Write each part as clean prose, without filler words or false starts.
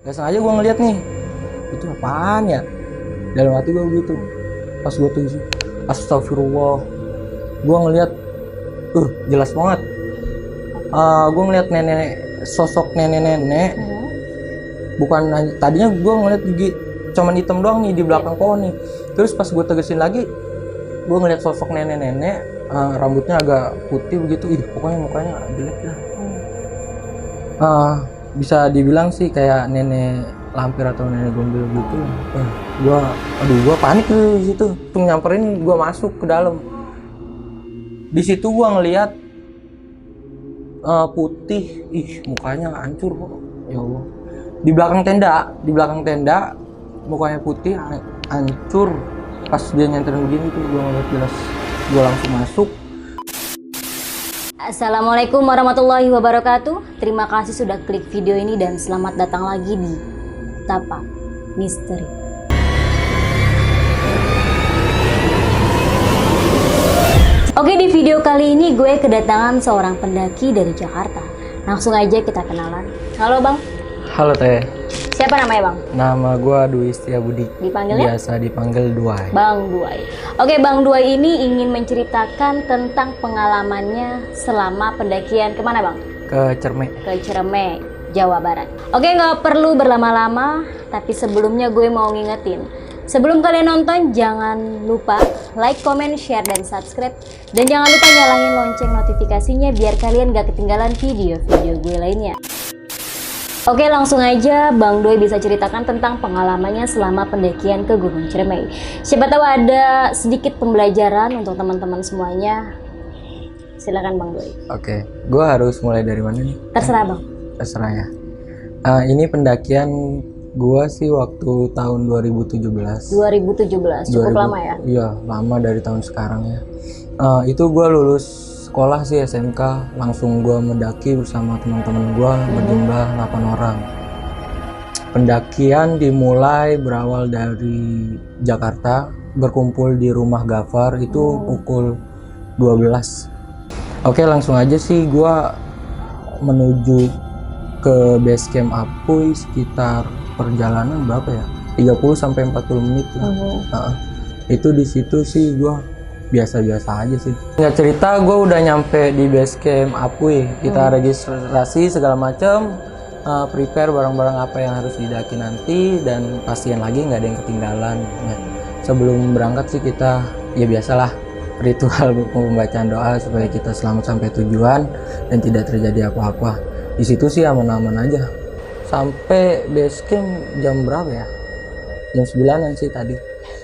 Gak sengaja gue ngeliat nih, itu apaan ya? Dalam hati gue begitu. Pas gue tuh astagfirullah, gue ngeliat, jelas banget. Gue ngeliat sosok nenek-nenek. Bukan tadinya gue ngeliat gigi cuman hitam doang nih di belakang pohon nih. Terus pas gue tegesin lagi, gue ngeliat sosok nenek-nenek, rambutnya agak putih begitu. Pokoknya mukanya jelek lah. Bisa dibilang sih kayak nenek lampir atau nenek gombel gitu. Gue panik tuh di situ. Tuh nyamperin, gue masuk ke dalam. Di situ gue ngeliat putih, mukanya hancur kok. Ya Allah. Di belakang tenda, mukanya putih, hancur. Pas dia nyenterin begini tuh gue ngeliat jelas. Gue langsung masuk. Assalamualaikum warahmatullahi wabarakatuh. Terima kasih sudah klik video ini dan selamat datang lagi di Tapak Misteri. Oke, di video kali ini gue kedatangan seorang pendaki dari Jakarta. Langsung aja kita kenalan. Halo Bang. Halo Teh. Siapa namanya Bang? Nama gue Dwi Setiabudi. Dipanggilnya? Biasa dipanggil Duai. Bang Duai. Oke, Bang Duai ini ingin menceritakan tentang pengalamannya selama pendakian kemana Bang? Ke Cerme. Ke Ciremai, Jawa Barat. Oke, nggak perlu berlama-lama, tapi sebelumnya gue mau ngingetin. Sebelum kalian nonton, jangan lupa like, comment, share, dan subscribe. Dan jangan lupa nyalain lonceng notifikasinya biar kalian gak ketinggalan video-video gue lainnya. Oke, langsung aja Bang Doi bisa ceritakan tentang pengalamannya selama pendakian ke Gunung Ciremai. Siapa tahu ada sedikit pembelajaran untuk teman-teman semuanya. Silakan Bang Doi. Oke, gue harus mulai dari mana nih? Terserah Bang. Terserah ya. Ini pendakian gue sih waktu tahun 2017. 2017, cukup lama ya? Iya, lama dari tahun sekarang ya. Itu gue lulus sekolah sih SMK, langsung gue mendaki bersama teman-teman gue berjumlah 8 orang. Pendakian dimulai berawal dari Jakarta, berkumpul di rumah Gafar itu pukul 12. Oke, langsung aja sih gue menuju ke base camp Apuy sekitar perjalanan berapa ya? 30-40 menit lah. Itu di situ sih gue biasa-biasa aja sih. Nggak cerita, gue udah nyampe di base camp Apuy. Kita registrasi segala macam, prepare barang-barang apa yang harus didaki nanti, dan pastiin lagi nggak ada yang ketinggalan. Ya. Sebelum berangkat sih kita ya biasalah ritual pembacaan doa supaya kita selamat sampai tujuan dan tidak terjadi apa-apa. Di situ sih aman-aman aja. Sampai base camp jam berapa ya? Jam 9-an sih tadi.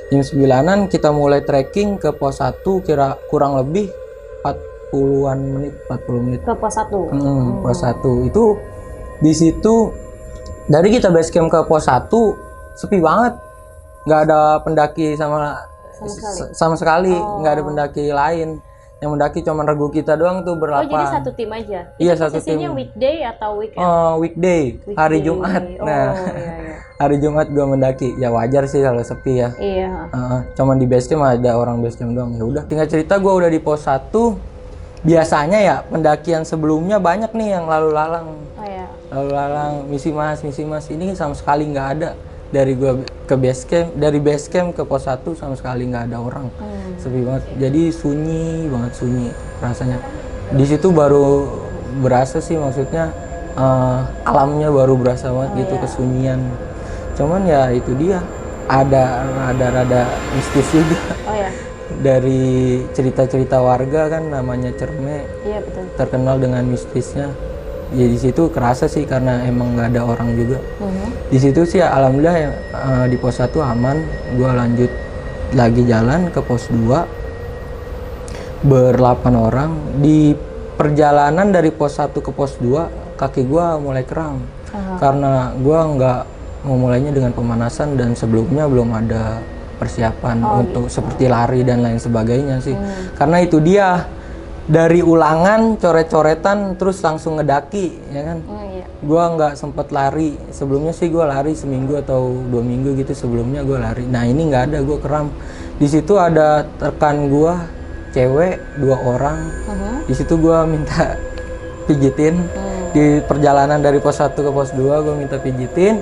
Jam 9-an kita mulai trekking ke pos 1, kira kurang lebih 40 menit. Ke pos 1. Pos 1 itu di situ dari kita base camp ke pos 1 sepi banget. Nggak ada pendaki sama sekali. Nggak ada pendaki lain. Yang mendaki cuma regu kita doang tuh berlapan. Oh, jadi satu tim aja? Iya, itu satu tim. posisinya weekday atau weekend? Weekday, hari Jumat. Nah, iya. hari Jumat gue mendaki. Ya wajar sih kalau sepi ya. Iya. Cuman di base camp ada orang base camp doang. Ya udah. Tinggal cerita gue udah di pos 1. Biasanya ya pendakian sebelumnya banyak nih yang lalu lalang. Oh iya. Lalu lalang, misi mas. Ini sama sekali nggak ada. Dari gue ke base camp, dari base camp ke pos 1 sama sekali nggak ada orang. Sepi banget. Jadi sunyi rasanya. Di situ baru berasa sih, maksudnya alamnya baru berasa banget gitu, kesunyian. Cuman ya itu dia, ada rada mistis juga. Oh ya. Dari cerita-cerita warga kan, namanya Cerme. Iya betul. Terkenal dengan mistisnya. Ya di situ kerasa sih karena emang nggak ada orang juga. Di situ sih alhamdulillah ya, di pos 1 aman. Gua lanjut lagi jalan ke pos 2 ber-8 orang. Di perjalanan dari pos 1 ke pos 2 kaki gua mulai kram. Karena gua nggak memulainya dengan pemanasan dan sebelumnya belum ada persiapan untuk seperti lari dan lain sebagainya sih. Karena itu dia, dari ulangan coret-coretan terus langsung ngedaki ya kan. Gua nggak sempet lari sebelumnya sih. Gua lari seminggu atau 2 minggu gitu sebelumnya gua lari. Nah ini nggak ada, gua kram. Di situ ada rekan gua cewek 2 orang. Di situ gua minta pijitin. Di perjalanan dari pos 1 ke pos 2 gua minta pijitin.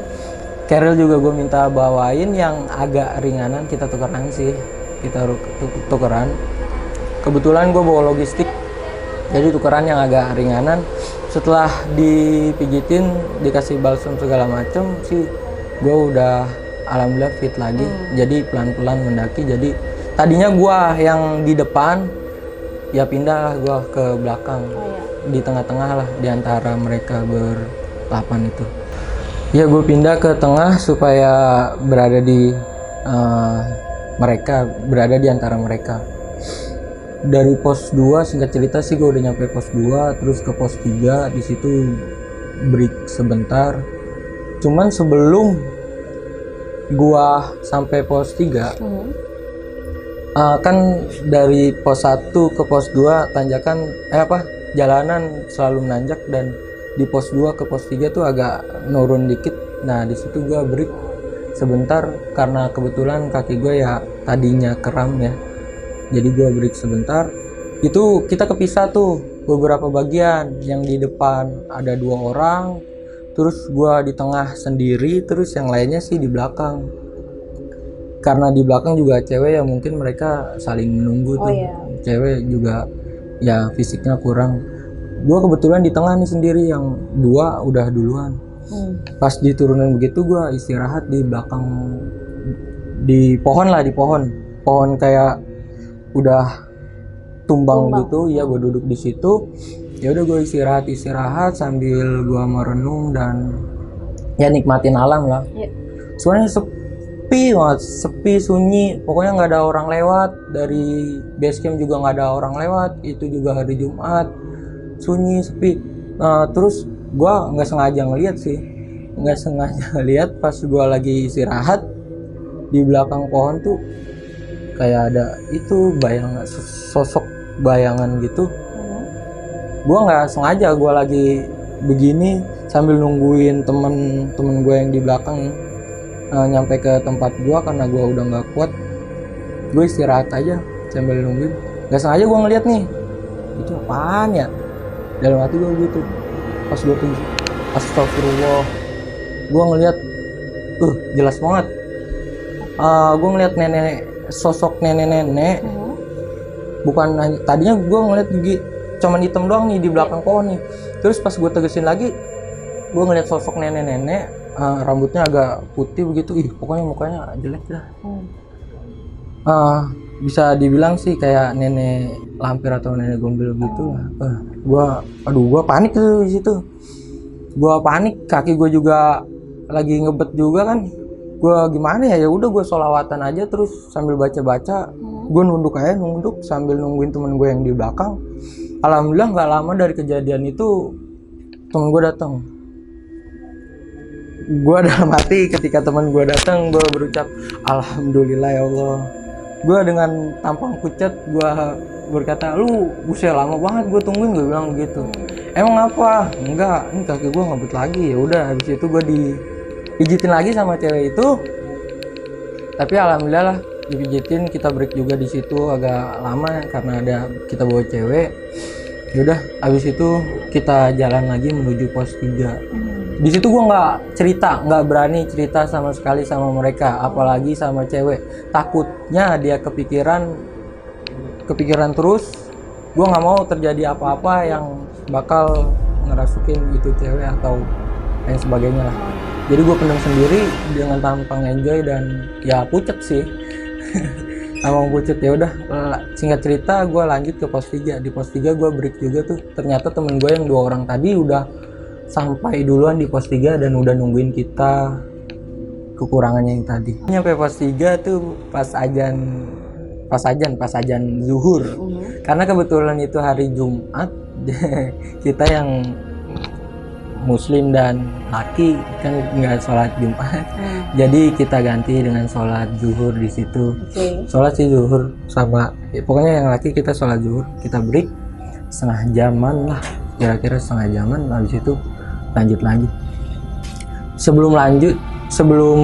Carrier juga gue minta bawain yang agak ringanan, kita tukeran sih, kita tukeran. Kebetulan gue bawa logistik, jadi tukeran yang agak ringanan. Setelah dipijitin, dikasih balsam segala macem sih, gue udah alhamdulillah fit lagi. Jadi pelan-pelan mendaki. Jadi tadinya gue yang di depan, ya pindah gue ke belakang, di tengah-tengah lah, di antara mereka ber-8 itu. Ya gue pindah ke tengah supaya berada di berada di antara mereka. Dari pos 2 singkat cerita sih gue udah nyampe pos 2, terus ke pos 3, di situ break sebentar. Cuman sebelum gua sampai pos 3, kan dari pos 1 ke pos 2 tanjakan jalanan selalu menanjak, dan di pos 2 ke pos 3 tuh agak nurun dikit. Nah di situ gua break sebentar karena kebetulan kaki gue ya tadinya kram ya, jadi gua break sebentar. Itu kita kepisah tuh beberapa bagian, yang di depan ada 2 orang, terus gua di tengah sendiri, terus yang lainnya sih di belakang. Karena di belakang juga cewek ya, mungkin mereka saling menunggu tuh. Cewek juga ya fisiknya kurang. Gua kebetulan di tengah nih sendiri, yang 2 udah duluan. Pas di turunan begitu gua istirahat di belakang, di pohon kayak udah tumbang gitu ya. Gue duduk di situ, ya udah gue istirahat sambil gue merenung dan ya nikmatin alam lah. Soalnya sepi banget, sepi, sunyi, pokoknya nggak ada orang lewat. Dari base camp juga nggak ada orang lewat, itu juga hari Jumat, sunyi, sepi. Terus gue nggak sengaja ngeliat pas gue lagi istirahat, di belakang pohon tuh kayak ada itu sosok bayangan gitu. Gue nggak sengaja, gue lagi begini sambil nungguin temen gue yang di belakang nyampe ke tempat gue, karena gue udah nggak kuat. Gue istirahat aja sambil nungguin, nggak sengaja gue ngeliat nih, itu apaan ya, dalam hati gue gitu. Pas gue tuh astagfirullah, gue ngeliat jelas banget. Gue ngeliat sosok nenek-nenek. Bukan, tadinya gue ngeliat cuman hitam doang nih di belakang pohon nih. Terus pas gue tegesin lagi, gue ngeliat sosok nenek-nenek, rambutnya agak putih begitu. Pokoknya mukanya jelek dah. Bisa dibilang sih kayak nenek lampir atau nenek gombel gitu lah. Gue panik tuh di situ. Gue panik, kaki gue juga lagi ngebet juga kan. Gue gimana ya, udah gue sholawatan aja terus sambil baca-baca. Gue nunduk sambil nungguin temen gue yang di belakang. Alhamdulillah nggak lama dari kejadian itu temen gue datang. Gue dalam hati ketika temen gue datang, gue berucap alhamdulillah ya Allah. Gue dengan tampang pucat gue berkata, lu buset lama banget gue tungguin, gue bilang gitu. Emang apa? Enggak, ini kaki gue ngebut lagi. Ya udah, habis itu gue dipijitin lagi sama cewek itu. Tapi alhamdulillah lah, dipijitin, kita break juga di situ agak lama karena kita bawa cewek. Yaudah, habis itu kita jalan lagi menuju pos 3. Di situ gue nggak berani cerita sama sekali sama mereka, apalagi sama cewek. Takutnya dia kepikiran terus. Gue nggak mau terjadi apa-apa yang bakal ngerasukin itu cewek atau lain sebagainya lah. Jadi gue pendam sendiri dengan tampang enjoy dan ya pucet sih. Tampang pucet. Ya udah, singkat cerita gue lanjut ke pos 3. Di pos 3 gue break juga tuh. Ternyata temen gue yang 2 orang tadi udah sampai duluan di pos 3 dan udah nungguin kita kekurangannya yang tadi. Nyampe pos 3 tuh pas ajan zuhur. Karena kebetulan itu hari Jumat. Kita yang muslim dan laki kan nggak sholat Jumat. Jadi kita ganti dengan sholat zuhur di situ. Sholat sih zuhur sama, pokoknya yang laki kita sholat zuhur, kita break setengah jaman lah, kira-kira setengah jaman. Habis itu lanjut lagi. Sebelum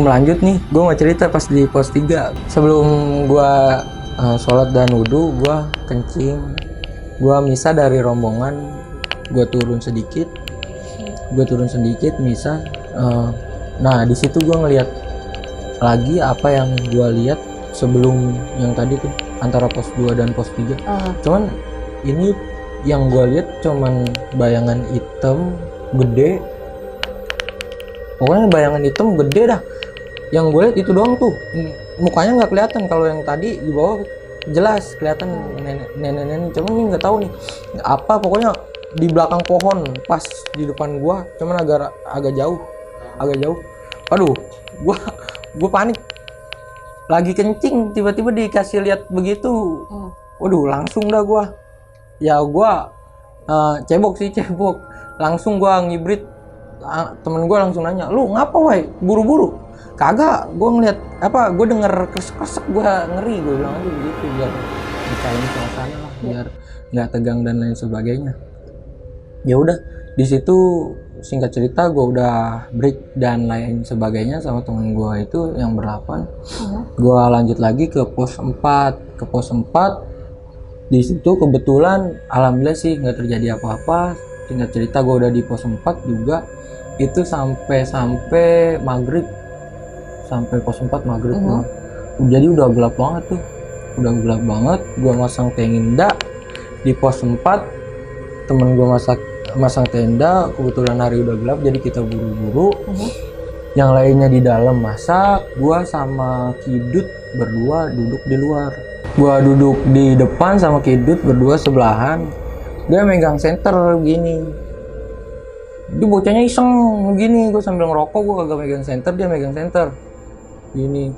lanjut nih, gue mau cerita pas di pos 3. Sebelum gue sholat dan wudhu, gue kencing, gue misah dari rombongan, gue turun sedikit misah, Nah di situ gue ngeliat lagi apa yang gue lihat sebelum yang tadi tuh, antara pos 2 dan pos 3. Cuman ini yang gue lihat cuman bayangan hitam gede, pokoknya bayangan hitam gede dah. Yang gue lihat itu doang tuh, mukanya nggak kelihatan. Kalau yang tadi di bawah jelas kelihatan nenek-nenek, cuman ini nggak tahu nih apa, pokoknya di belakang pohon pas di depan gue, cuman agak jauh. Aduh, gue panik, lagi kencing tiba-tiba dikasih lihat begitu. Waduh, langsung dah gue cebok, langsung gue ngibrit. Temen gue langsung nanya, lu ngapa woi buru-buru? Kagak, gue ngeliat apa, gue denger kresek-kresek, gue ngeri, gue bilang aja begitu biar dikain suasana lah, biar nggak tegang dan lain sebagainya. Ya udah, di situ singkat cerita gue udah break dan lain sebagainya sama temen gue itu yang ber-8. Gue lanjut lagi ke pos 4. Di situ kebetulan alhamdulillah sih nggak terjadi apa-apa. Singkat cerita gue udah di pos 4 juga itu sampai maghrib, sampai pos 4 maghrib. Jadi udah gelap banget tuh, gue masang tenda di pos 4, temen gue masang tenda, kebetulan hari udah gelap jadi kita buru-buru. Yang lainnya di dalam masak, gue sama Kidut berdua duduk di luar. Gue duduk di depan sama Kidut berdua sebelahan, dia megang senter begini. Dia bocahnya iseng begini, gue sambil ngerokok, gue kagak megang senter, dia megang senter gini.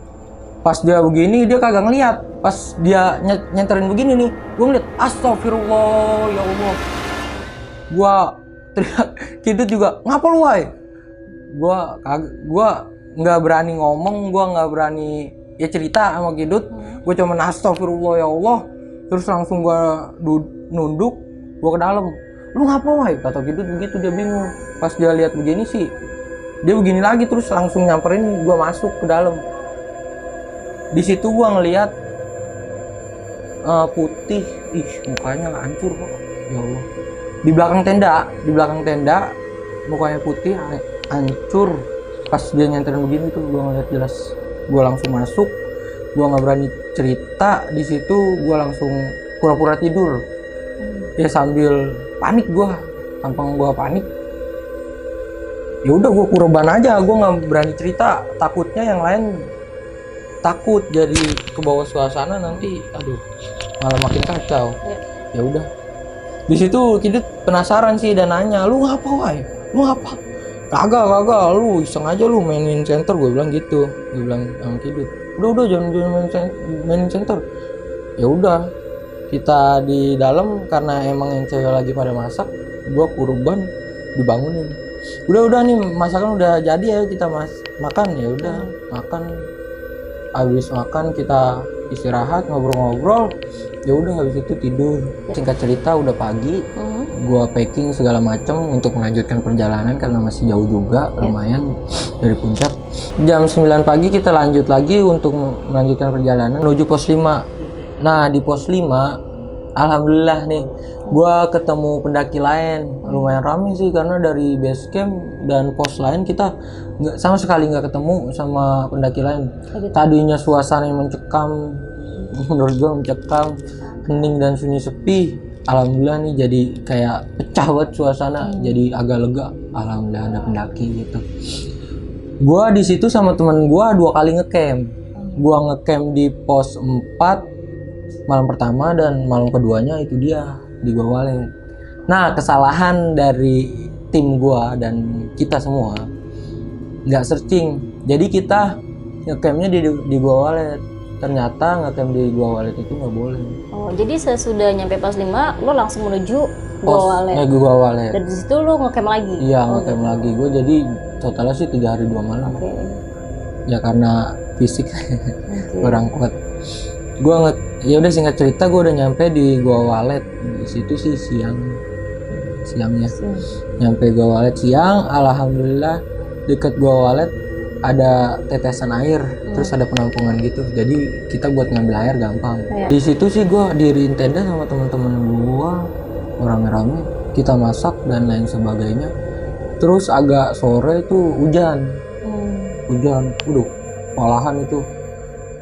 Pas dia begini dia kagak ngeliat, pas dia nyenterin begini nih, gue ngeliat, astagfirullah ya Allah. Gue teriak, Kidut juga, ngapa lu woy? Gue nggak berani ngomong, gue nggak berani ya cerita sama Kidut. Gue cuma astagfirullah ya Allah, terus langsung gue nunduk, gue ke dalam. Lu ngapa woy? Kata Kidut begitu, dia bingung. Pas dia lihat begini sih, dia begini lagi, terus langsung nyamperin gue masuk ke dalam. Di situ gue ngeliat putih, mukanya hancur kok, ya Allah. Di belakang tenda, mukanya putih, hancur. Pas dia nyenterin begini tuh, gue ngeliat jelas. Gue langsung masuk, gue nggak berani cerita. Di situ gue langsung pura-pura tidur. Ya sambil panik gue, tampang gue panik. Ya udah gue kurban aja, gue nggak berani cerita, takutnya yang lain takut jadi ke bawah suasana nanti, aduh malah makin kacau. Ya udah, di situ Kidut penasaran sih dan nanya, lu ngapa woy? Lu ngapa? Kagak, lu iseng aja lu mainin center, gue bilang gitu. Gue bilang sama Kidut, udah jangan mainin center. Ya udah, kita di dalam karena emang yang cewek lagi pada masak, gue kurban dibangunin. Udah nih masakan udah jadi ya, kita makan. Ya udah makan. Habis makan kita istirahat, ngobrol-ngobrol. Ya udah habis itu tidur. Singkat cerita udah pagi. Gua packing segala macam untuk melanjutkan perjalanan karena masih jauh juga, lumayan dari puncak. Jam 9 pagi kita lanjut lagi untuk melanjutkan perjalanan menuju pos 5. Nah, di pos 5 alhamdulillah nih gua ketemu pendaki lain. Lumayan ramai sih karena dari base camp dan pos lain kita sama sekali nggak ketemu sama pendaki lain. Tadinya suasana yang mencekam, menurut gue mencekam, hening dan sunyi sepi. Alhamdulillah nih jadi kayak pecah banget suasana, jadi agak lega. Alhamdulillah ada pendaki gitu. Gua di situ sama teman gua 2 kali ngecamp. Gua ngecamp di pos 4 malam pertama dan malam keduanya itu dia di Gua Walet. Nah, kesalahan dari tim gua dan kita semua nggak searching, jadi kita ngecampnya di Gua Walet. Ternyata ngecamp di Gua Walet itu nggak boleh. Oh, jadi sesudah nyampe pos 5 lo langsung menuju Gua Walet. Gua Walet. Dan di situ lo ngecamp lagi. Iya, ngecamp lagi. Gue jadi totalnya sih 3 hari 2 malam. Ya karena fisik kurang kuat. Ya udah singkat cerita gue udah nyampe di Gua Walet. Di situ sih siangnya. Nyampe Gua Walet siang, alhamdulillah dekat Gua Walet ada tetesan air, terus ada penampungan gitu. Jadi kita buat ngambil air gampang. Di situ sih gue diriin tenda sama teman-teman gue, rame-rame. Kita masak dan lain sebagainya. Terus agak sore itu hujan. hujan, kewalahan itu,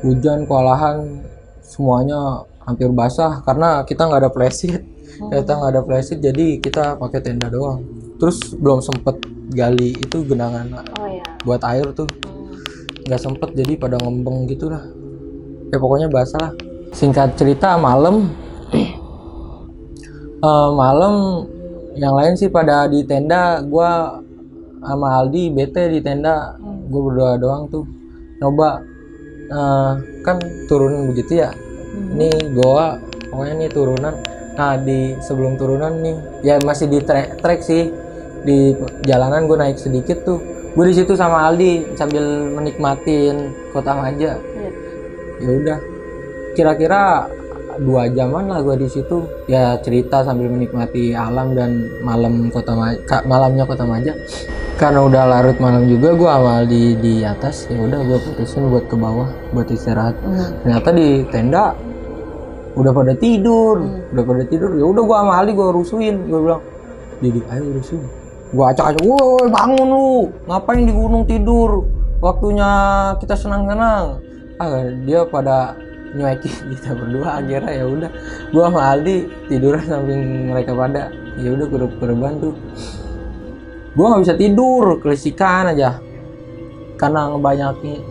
hujan, kewalahan, semuanya hampir basah karena kita nggak ada flashlight. Jadi kita pakai tenda doang. Terus belum sempet gali itu genangan buat air tuh, nggak sempet, jadi pada ngembeng gitu lah. Ya pokoknya basah lah. Singkat cerita, malam yang lain sih pada di tenda, gua sama Aldi bete di tenda. Gua berdua doang tuh nyoba, kan turunan begitu ya. Ini gua pokoknya nih turunan. Nah di sebelum turunan nih ya masih di trek sih, di jalanan gue naik sedikit tuh. Gue di situ sama Aldi sambil menikmatin Kota Maja. Ya udah, kira-kira 2 jaman lah gue di situ. Ya cerita sambil menikmati alam dan malamnya Kota Maja. Karena udah larut malam juga, gue sama Aldi di atas. Ya udah gue putusin buat ke bawah buat istirahat. Ternyata di tenda udah pada tidur. Ya udah gue sama Aldi gue rusuhin. Gue bilang, Didik ayo rusuhin. Gue acak-acak, woi bangun lu, ngapain di gunung tidur, waktunya kita senang-senang. Dia pada nyuekin kita berdua. Akhirnya ya udah, gue sama Aldi tiduran samping mereka pada. Ya udah gue berban tuh. Gue nggak bisa tidur, kelisikan aja karena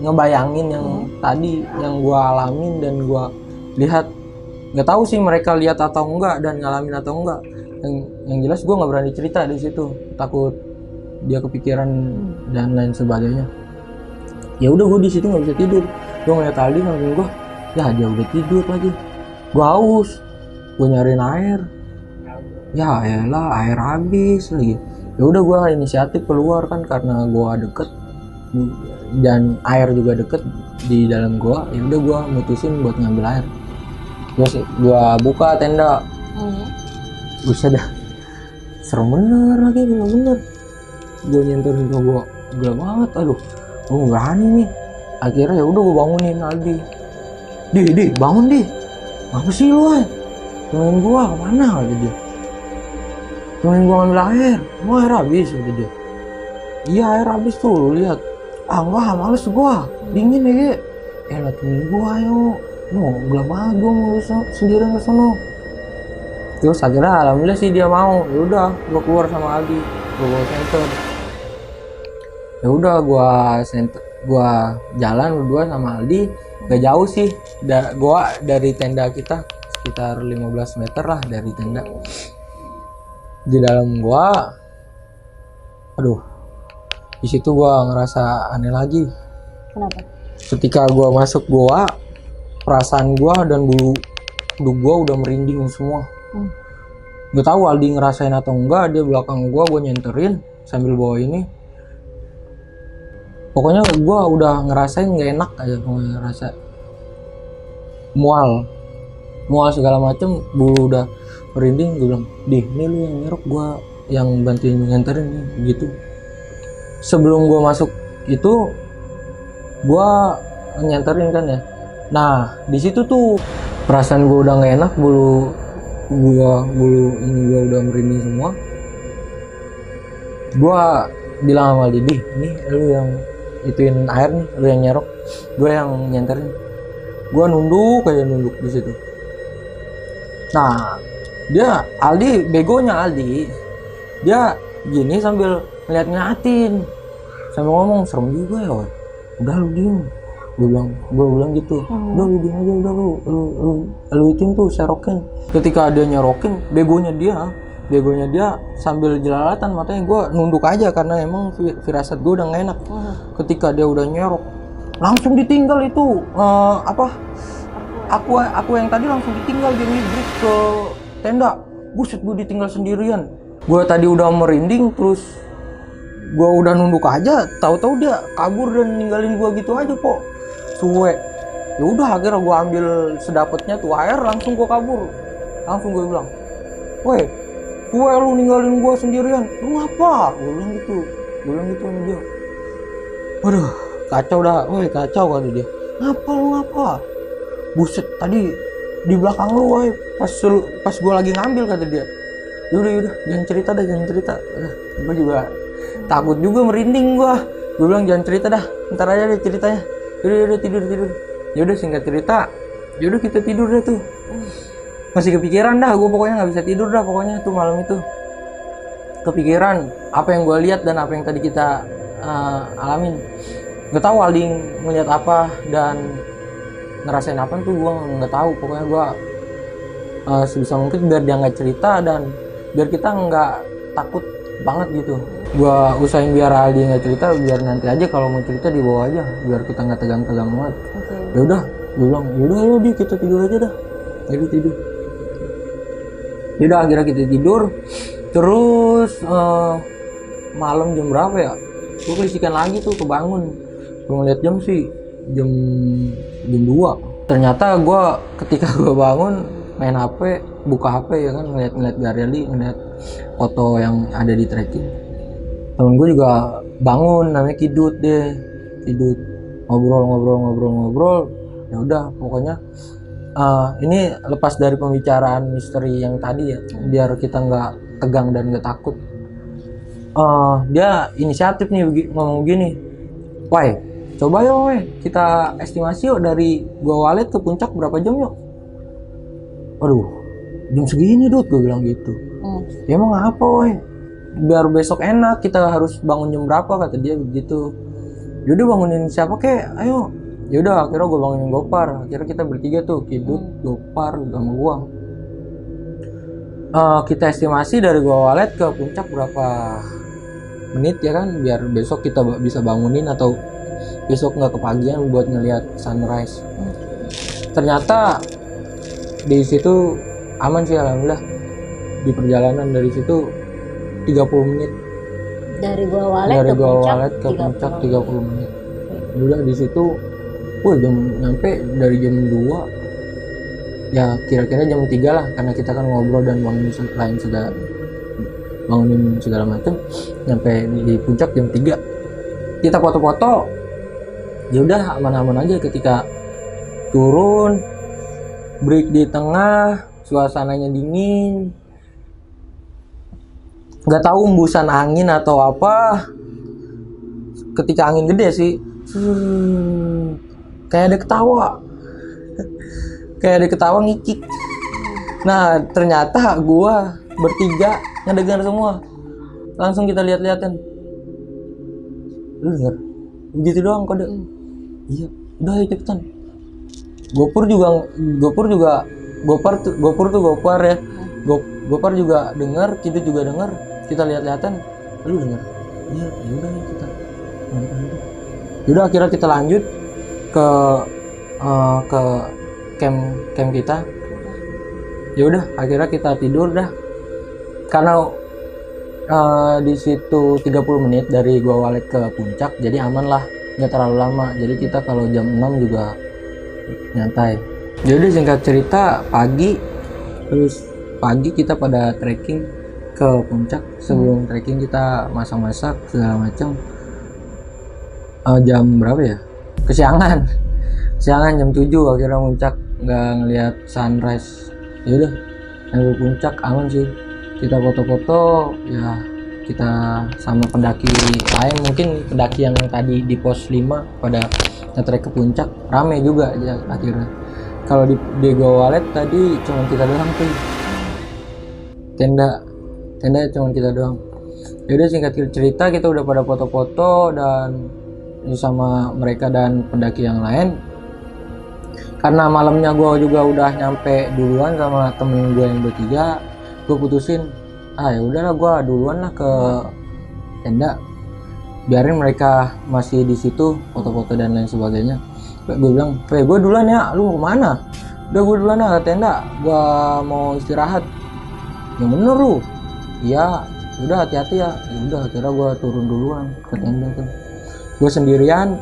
ngebayangin yang tadi yang gue alamin dan gue lihat. Nggak tahu sih mereka lihat atau enggak dan ngalamin atau enggak. Yang jelas gue nggak berani cerita di situ, takut dia kepikiran dan lain sebagainya. Ya udah gue di situ nggak bisa tidur. Gue ngeliat Aldi samping gue, ya dia udah tidur lagi. Gue haus, gue nyariin air. Ya elah, air habis lagi. Ya udah gue inisiatif keluar kan karena gue deket dan air juga deket di dalam gua. Ya udah gue mutusin buat ngambil air. Gue buka tenda. Buset dah, serem bener lagi, bener. Gue nyentuhin gue gila banget, aduh, gue nggak berani nih. Akhirnya ya udah gue bangunin Aldi. Di bangun di, apa sih lu? Temenin gue kemana? Kata dia. Temenin gue ngambil air, mau air habis? Kata dia. Iya air habis tuh, lu lihat. Enggak, males gue, dingin ya. Lah temenin gue ayo. Gelap banget, gue mau sendirian ke sono. Terus akhirnya alhamdulillah sih dia mau. Ya udah gue keluar sama Aldi, gue bawa senter. Ya udah gue jalan berdua sama Aldi. Gak jauh sih, gue dari tenda kita sekitar 15 meter lah dari tenda. Di dalam gua, aduh, di situ gua ngerasa aneh lagi. Kenapa? Ketika gua masuk gua, perasaan gua dan bulu kuduk gua udah merinding semua. Gak tahu Aldi ngerasain atau enggak, dia belakang gua nyenterin sambil bawa ini. Pokoknya gua udah ngerasain nggak enak aja, pokoknya ngerasa mual segala macem, bulu udah merinding. Gue bilang, ini lu yang nyerok, gua yang bantuin nganterin nih, gitu. Sebelum gua masuk itu, gua nyanterin kan ya. Nah di situ tuh perasaan gua udah nggak enak, bulu ini gua udah merinding semua. Gua bilang sama Didi, nih lu yang ituin air nih, lu yang nyerok, gua yang nyanterin. Gua nunduk di situ. Nah dia begonya Aldi dia gini sambil ngeliatin, sambil ngomong, serem juga ya, woy. Udah lu diem, gue bilang gitu. Udah lu diem aja, udah lu ituin tuh, serokin. Ketika dia nyerokin, begonya dia sambil jelalatan matanya. Gue nunduk aja karena emang firasat gue udah gak enak. Ketika dia udah nyerok, langsung ditinggal itu aku yang tadi langsung ditinggal, dia ngibrit ke tenda. Buset, gue ditinggal sendirian. Gue tadi udah merinding, terus gue udah nunduk aja, tahu-tahu dia kabur dan ninggalin gue gitu aja kok. Suwe. Ya udah akhirnya gue ambil sedapatnya tuh air, langsung gue kabur. Langsung gue bilang, "Woi, suwe lu ninggalin gue sendirian. Lu ngapa?" Gue bilang gitu sama dia. Waduh, kacau dah. Woi, kacau kata dia. Ngapa? Buset, tadi di belakang lu, woi, pas gue lagi ngambil, kata dia. Yaudah, jangan cerita. Gue juga takut juga, merinding gue. Gue bilang jangan cerita dah, ntar aja deh ceritanya. Yaudah tidur. Yaudah singkat cerita, yaudah kita tidur deh tuh. Masih kepikiran dah, gue pokoknya nggak bisa tidur dah pokoknya tuh malam itu. Kepikiran apa yang gue lihat dan apa yang tadi kita alamin. Gak tahu Aldi ngeliat apa dan ngerasain apa tuh gue nggak tahu. Pokoknya gue sebisa mungkin biar dia nggak cerita dan biar kita nggak takut banget gitu. Gue usahain biar Aldi nggak cerita, biar nanti aja kalau mau cerita dibawa aja, biar kita nggak tegang-tegang banget. Ya udah, gue bilang yaudah di kita tidur aja dah. Jadi tidur. Yaudah akhirnya kita tidur. Terus malam jam berapa ya? Gue kelisikan lagi tuh, kebangun. Gue ngeliat jam sih jam 2. Ternyata gue ketika gue bangun main HP, buka HP ya kan, ngeliat galeri, ngeliat foto yang ada di tracking. Temen gue juga bangun, namanya Kidut deh. Kidut ngobrol. Ya udah pokoknya ini lepas dari pembicaraan misteri yang tadi ya, biar kita nggak tegang dan nggak takut. Dia inisiatif nih ngomong gini, "Woi, coba yuk kita estimasi yuk dari Gua Walet ke puncak berapa jam yuk." Waduh, jam segini Dut, gue bilang gitu. Ya emang apa woi? Biar besok enak, kita harus bangun jam berapa, kata dia begitu. Yaudah bangunin siapa kek, ayo. Yaudah akhirnya gue bangunin Gopar. Akhirnya kita bertiga tuh, Kidut, Gopar, sama gua. Kita estimasi dari Gua Walet ke puncak berapa menit ya kan, biar besok kita bisa bangunin atau besok nggak kepagian buat ngelihat sunrise. Ternyata di situ aman sih alhamdulillah. Di perjalanan dari situ 30 menit. Dari Gua Walet ke puncak 30 menit. Udah di situ nyampe dari jam 2 ya, kira-kira jam 3 lah, karena kita kan ngobrol dan bangunin segala macam. Nyampe di puncak jam 3. Kita foto-foto. Ya udah aman-aman aja. Ketika turun, break di tengah, suasananya dingin. Nggak tahu embusan angin atau apa. Ketika angin gede sih, kayak ada ketawa ngikik. Nah ternyata gua bertiga ngedengar semua. Langsung kita lihat-lihatan. Lu denger? Begitu doang kode. Iya, udah ayo cepetan. Gopur ya. Gopar juga dengar, kita juga dengar. Kita lihat-lihatan. Lu denger? Iya, ya udah kita. Yaudah akhirnya kita lanjut ke camp kita. Ya udah akhirnya kita tidur dah, karena di situ 30 menit dari Gua Walet ke puncak, jadi aman lah, nggak terlalu lama. Jadi kita kalau jam 6 juga nyantai. Jadi singkat cerita pagi kita pada trekking ke puncak. Sebelum trekking kita masak-masak segala macam. Jam berapa ya? Kesiangan jam 7 akhirnya puncak, nggak ngelihat sunrise. Ya udah nunggu puncak aman sih. Kita foto-foto ya, kita sama pendaki lain, mungkin pendaki yang tadi di pos 5 pada nge-trek ke puncak rame juga ya akhirnya. Kalau di Gua Walet tadi cuma kita doang tuh, tenda cuma kita doang. Ya udah singkat cerita kita udah pada foto-foto dan sama mereka dan pendaki yang lain. Karena malamnya gue juga udah nyampe duluan sama temen gue yang bertiga, gue putusin ya udahlah gue duluan lah ke tenda, biarin mereka masih di situ foto-foto dan lain sebagainya. Gue bilang, gue duluan ya, lu mau kemana? Udah gue duluan lah ke tenda, gue mau istirahat. Yang bener lu? Iya, udah hati-hati ya. Ya udah akhirnya gue turun duluan ke tenda tuh. Gue sendirian,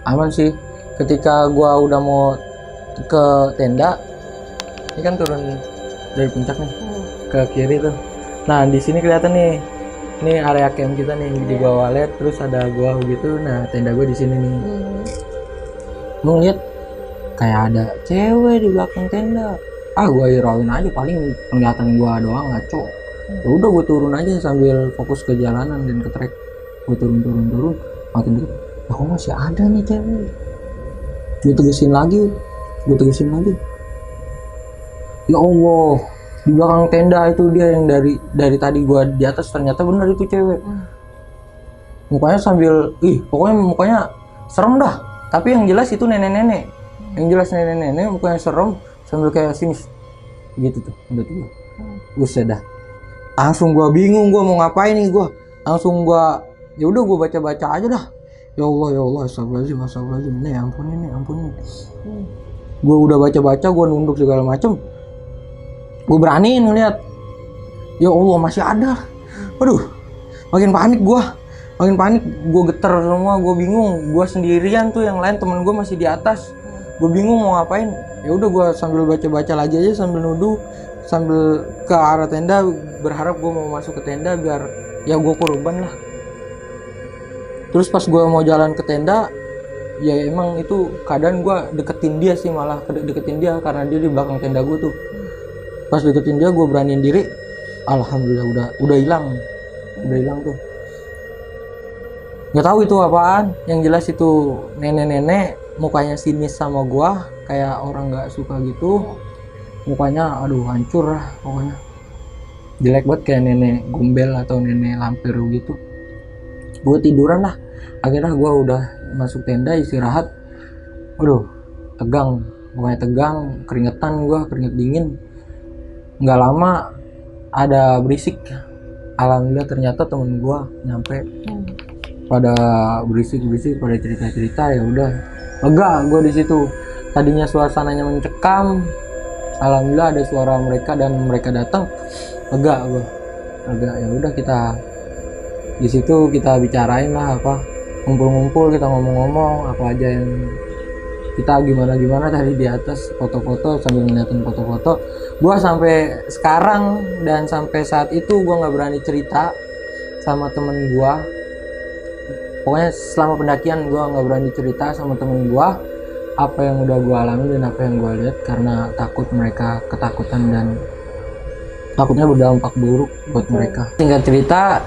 aman sih. Ketika gue udah mau ke tenda, ini kan turun dari puncak nih ke kiri tuh. Nah di sini kelihatan nih, ini area camp kita nih di Gua Walet, terus ada gua gitu. Nah tenda gue di sini nih. Gue ngeliat kayak ada cewek di belakang tenda. Gue hirauin aja, paling penglihatan gua doang ngaco. Ya udah gue turun aja sambil fokus ke jalanan dan ke trek. Gue turun makin deket, kok masih ada nih cewek. Gue tegesin lagi, ya Allah, di belakang tenda itu dia yang dari tadi gua di atas, ternyata bener itu cewek. Mukanya sambil pokoknya mukanya serem dah, tapi yang jelas itu nenek-nenek, mukanya serem sambil kayak sinis gitu tuh. Udah tuh buset dah, langsung gua bingung gua mau ngapain nih. Langsung gua ya udah gua baca aja dah. Ya Allah, astagfirullahaladzim, nih ampun. Gua udah baca, gua nunduk segala macem. Gue beraniin ngeliat, ya Allah masih ada. Waduh, makin panik gue geter semua, gue bingung, gue sendirian tuh, yang lain temen gue masih di atas, gue bingung mau ngapain. Ya udah gue sambil baca lagi aja, sambil nuduh, sambil ke arah tenda, berharap gue mau masuk ke tenda biar ya gue korban lah. Terus pas gue mau jalan ke tenda, ya emang itu keadaan gue deketin dia sih, malah deketin dia karena dia di belakang tenda gue tuh. Pas deketin dia, gue beraniin diri, alhamdulillah udah hilang tuh. Nggak tahu itu apaan, yang jelas itu nenek mukanya sinis sama gue, kayak orang nggak suka gitu. Mukanya aduh hancur lah pokoknya, jelek banget, kayak nenek gombel atau nenek lampir gitu. Gue tiduran lah, akhirnya gue udah masuk tenda istirahat. Waduh, tegang, keringetan, keringet dingin. Nggak lama ada berisik, alhamdulillah ternyata temen gue nyampe. Pada berisik pada cerita ya udah lega gue di situ. Tadinya suasananya mencekam, alhamdulillah ada suara mereka dan mereka datang, lega. Ya udah, kita di situ kita bicarain lah, ngumpul kita ngomong apa aja yang kita gimana tadi di atas, foto-foto sambil ngeliatin foto-foto. Gue sampai sekarang dan sampai saat itu gue nggak berani cerita sama temen gue. Pokoknya selama pendakian gue nggak berani cerita sama temen gue apa yang udah gue alami dan apa yang gue lihat, karena takut mereka ketakutan dan takutnya berdampak buruk buat mereka. Singkat cerita,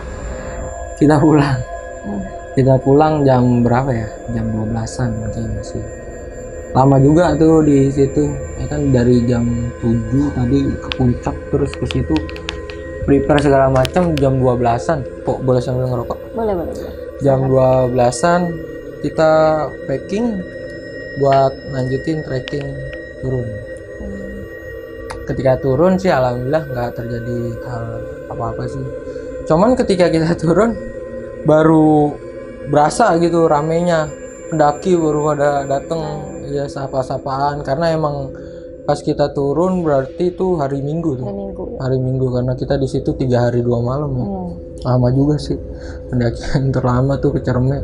kita pulang jam berapa ya? Jam 12-an kayaknya sih. Lama juga tuh di situ, ya kan, dari jam 7 tadi ke puncak terus ke situ prepare segala macam. Jam 12-an, kok boleh sambil ngerokok? Boleh. Jam 12-an kita packing buat lanjutin trekking turun. Ketika turun sih alhamdulillah nggak terjadi hal apa-apa sih. Cuman ketika kita turun baru berasa gitu ramenya pendaki, baru ada dateng ya sapa-sapaan, karena emang pas kita turun berarti itu hari Minggu tuh. Hari Minggu karena kita di situ 3 hari 2 malam ya. Lama juga sih pendakian terlama tuh ke Cerme.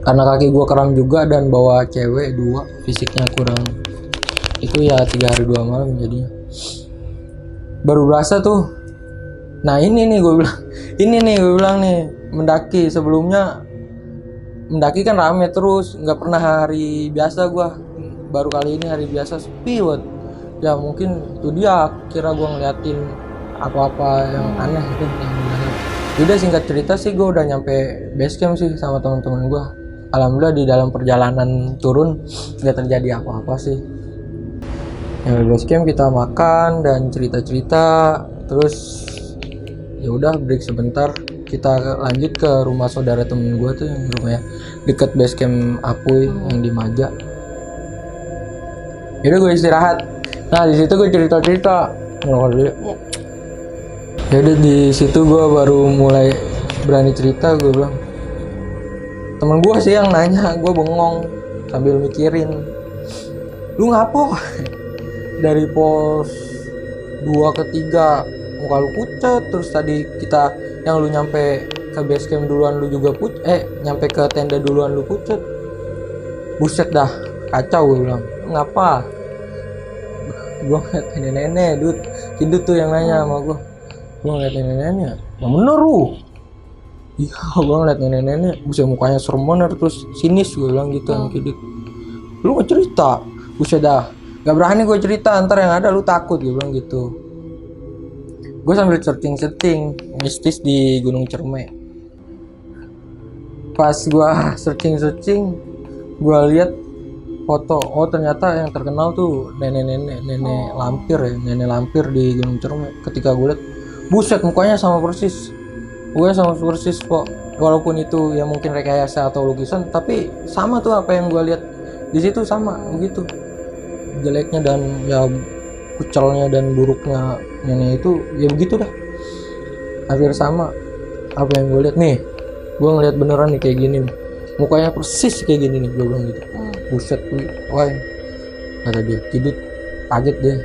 Karena kaki gua kram juga dan bawa cewek 2, fisiknya kurang itu ya, 3 hari 2 malam jadinya. Baru berasa tuh. Nah ini nih gue bilang nih, mendaki sebelumnya mendaki kan rame terus, nggak pernah hari biasa gua. Baru kali ini hari biasa sepi banget. Ya mungkin itu dia kira gua ngeliatin apa-apa yang aneh gitu. Udah singkat cerita sih gua udah nyampe base camp sih sama teman-teman gua. Alhamdulillah di dalam perjalanan turun nggak terjadi apa-apa sih. Nyampe base camp kita makan dan cerita-cerita, terus ya udah break sebentar. Kita lanjut ke rumah saudara temen gue tuh yang rumahnya deket base camp Apuy yang di Maja. Yaudah gue istirahat. Nah di situ gue cerita ngerokok dulu. Yaudah di situ gue baru mulai berani cerita. Gue bilang, temen gue sih yang nanya, gue bengong sambil mikirin, lu ngapo? Dari pos 2 ke 3 muka lu pucat, terus tadi kita yang lu nyampe ke base camp duluan lu juga nyampe ke tenda duluan lu pucat. Buset dah, kacau. Gue bilang, ngapa? Gue ngeliat nenek-nenek, Hidut tuh yang nanya sama gue. Gue ngeliat nenek-nenek, yang bener lu. Iya, gue ngeliat nenek-nenek, buset mukanya serem banget, terus sinis. Gue bilang gitu sama Hidut. Lu gak cerita? Buset dah, gak berani gue cerita, ntar yang ada lu takut. Gue bilang gitu. Gue sambil searching mistis di Gunung Cerme. Pas gua searching gua lihat foto, oh ternyata yang terkenal tuh nenek lampir ya, nenek lampir di Gunung Ciremai. Ketika gue lihat, buset, mukanya sama persis kok, walaupun itu ya mungkin rekayasa atau lukisan, tapi sama tuh apa yang gue lihat di situ, sama begitu jeleknya dan ya kucelnya dan buruknya nenek itu ya begitu dah, hampir sama apa yang gue lihat nih. Gue ngeliat beneran nih kayak gini nih, mukanya persis kayak gini nih, gue bilang gitu. Buset, wah, kata dia, tidur kaget deh.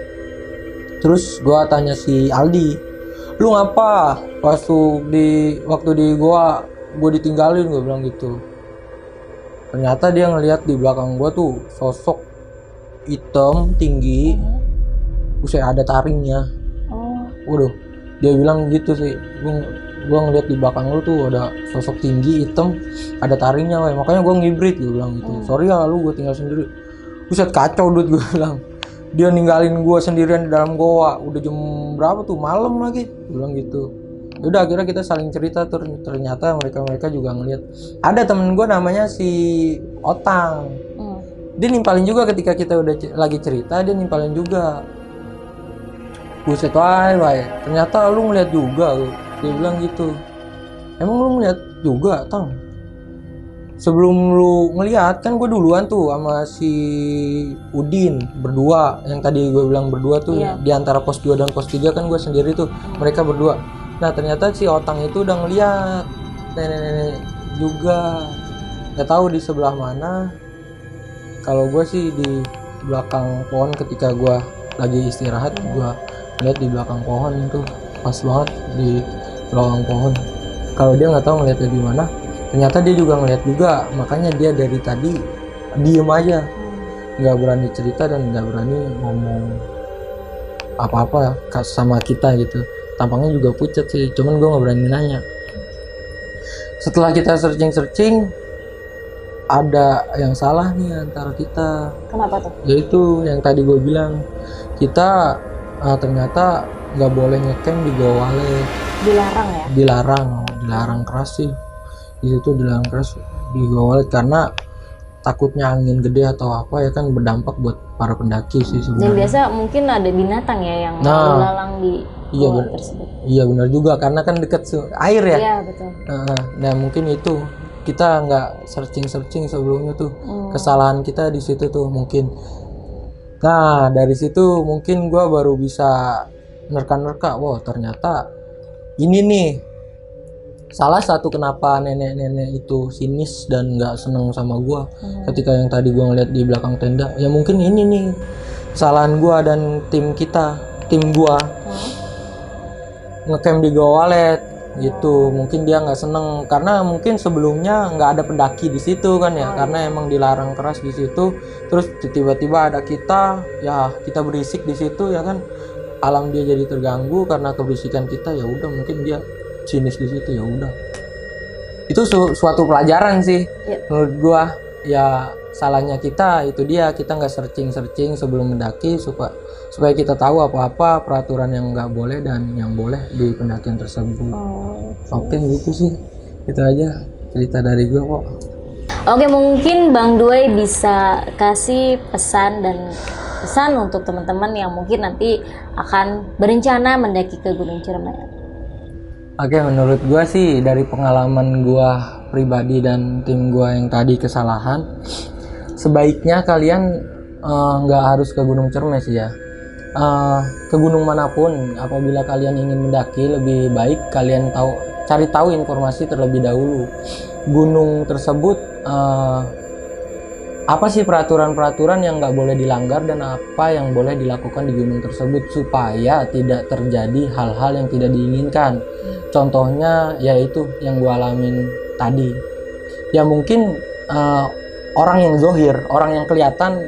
Terus gue tanya si Aldi, lu ngapa waktu di gue ditinggalin, gue bilang gitu. Ternyata dia ngeliat di belakang gue tuh sosok hitam tinggi, buset, ada taringnya. Waduh, dia bilang gitu sih, gue ngeliat di belakang lu tuh ada sosok tinggi hitam, ada taringnya, woy. Makanya gue ngibrit, gue bilang gitu. Sorry ya lu, gue tinggal sendiri. Buset, kacau dude, gue bilang. Dia ninggalin gue sendirian di dalam goa, udah jam berapa tuh, malam lagi, gue bilang gitu. Udah, akhirnya kita saling cerita, ternyata mereka juga ngeliat. Ada temen gue namanya si Otang, dia nimpalin juga ketika kita udah lagi cerita, dia nimpalin juga. Buset, wah, ternyata lu ngeliat juga, dia bilang gitu. Emang lu ngeliat juga, Tang? Sebelum lu ngeliat, kan gue duluan tuh sama si Udin berdua, yang tadi gue bilang berdua tuh, di antara pos 2 dan pos 3 kan gue sendiri tuh, mereka berdua. Nah ternyata si Otang itu udah ngeliat nenek-nenek juga, nggak tahu di sebelah mana. Kalau gue sih di belakang pohon, ketika gue lagi istirahat, gue lihat di belakang pohon itu, pas banget di belakang pohon. Kalau dia nggak tahu ngeliatnya di mana, ternyata dia juga ngeliat juga. Makanya dia dari tadi diem aja, nggak berani cerita dan nggak berani ngomong apa-apa sama kita gitu. Tampangnya juga pucat sih, cuman gue nggak berani nanya. Setelah kita searching, ada yang salah nih antara kita. Kenapa tuh? Yaitu yang tadi gue bilang, kita ternyata nggak boleh ngecamp di Goa Walet. Dilarang ya? Dilarang keras sih. Di situ dilarang keras di Goa Walet karena takutnya angin gede atau apa ya kan, berdampak buat para pendaki sih sebenarnya. Dan biasa mungkin ada binatang ya yang lalang di goa tersebut. Iya benar juga, karena kan dekat air ya. Iya betul. Nah mungkin itu kita nggak searching sebelumnya tuh, kesalahan kita di situ tuh mungkin. Nah dari situ mungkin gue baru bisa nerka-nerka, wow ternyata ini nih salah satu kenapa nenek-nenek itu sinis dan nggak seneng sama gue ketika yang tadi gue ngeliat di belakang tenda. Ya mungkin ini nih kesalahan gue dan tim gue ngecamp di Goa Walet gitu. Mungkin dia nggak seneng karena mungkin sebelumnya nggak ada pendaki di situ kan ya, karena emang dilarang keras di situ. Terus tiba-tiba ada kita berisik di situ ya kan, alam dia jadi terganggu karena keberisikan kita. Ya udah, mungkin dia sinis di situ. Ya udah, itu suatu pelajaran sih menurut gua. Ya salahnya kita itu dia, kita nggak searching sebelum mendaki supaya kita tahu apa-apa peraturan yang nggak boleh dan yang boleh di pendakian tersebut. Oke gitu sih, itu aja cerita dari gua kok. Oke, mungkin Bang Duai bisa kasih pesan untuk teman-teman yang mungkin nanti akan berencana mendaki ke Gunung Ciremai. Oke, menurut gua sih dari pengalaman gua pribadi dan tim gua yang tadi kesalahan, sebaiknya kalian nggak harus ke Gunung Ciremai sih ya. Ke gunung manapun, apabila kalian ingin mendaki, lebih baik kalian cari tahu informasi terlebih dahulu. Gunung tersebut apa sih peraturan-peraturan yang nggak boleh dilanggar dan apa yang boleh dilakukan di gunung tersebut supaya tidak terjadi hal-hal yang tidak diinginkan. Contohnya yaitu yang gue alamin tadi. Ya mungkin orang yang zohir, orang yang kelihatan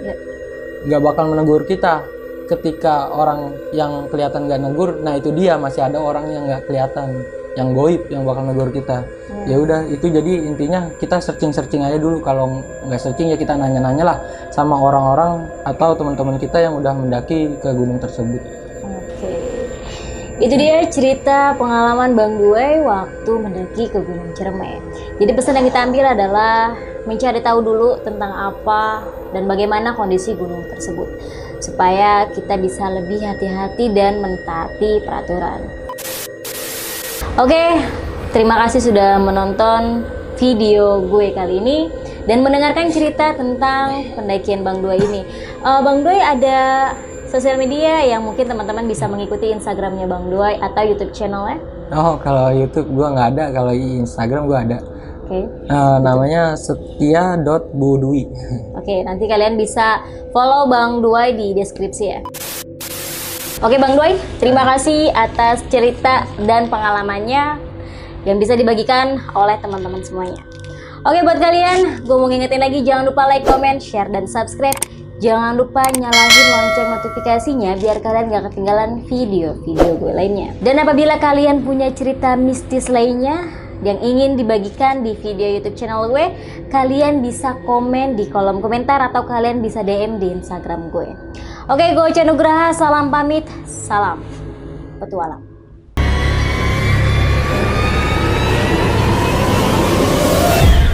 nggak bakal menegur kita. Ketika orang yang kelihatan nggak negur, nah itu dia masih ada orang yang nggak kelihatan, yang goib yang bakal negur kita. Ya udah, itu jadi intinya kita searching aja dulu. Kalau nggak searching ya kita nanya lah sama orang-orang atau teman-teman kita yang udah mendaki ke gunung tersebut. Oke. Itu dia cerita pengalaman Bang Duai waktu mendaki ke Gunung Ciremai. Jadi pesan yang kita ambil adalah mencari tahu dulu tentang apa dan bagaimana kondisi gunung tersebut, supaya kita bisa lebih hati-hati dan mentaati peraturan. Oke, terima kasih sudah menonton video gue kali ini dan mendengarkan cerita tentang pendakian Bang Duai ini. Bang Duai ada sosial media yang mungkin teman-teman bisa mengikuti Instagramnya Bang Duai atau YouTube channelnya? Oh, kalau YouTube gua nggak ada, kalau Instagram gua ada. Oke. Namanya setia.budwi. Oke, nanti kalian bisa follow Bang Duai di deskripsi ya. Oke Bang Duai, terima kasih atas cerita dan pengalamannya yang bisa dibagikan oleh teman-teman semuanya. Oke, buat kalian, gue mau ngingetin lagi, jangan lupa like, comment, share, dan subscribe. Jangan lupa nyalain lonceng notifikasinya biar kalian gak ketinggalan video-video gue lainnya. Dan apabila kalian punya cerita mistis lainnya yang ingin dibagikan di video YouTube channel gue, kalian bisa komen di kolom komentar atau kalian bisa DM di Instagram gue. Oke, gue Ocha Nugraha, salam pamit, salam petualang.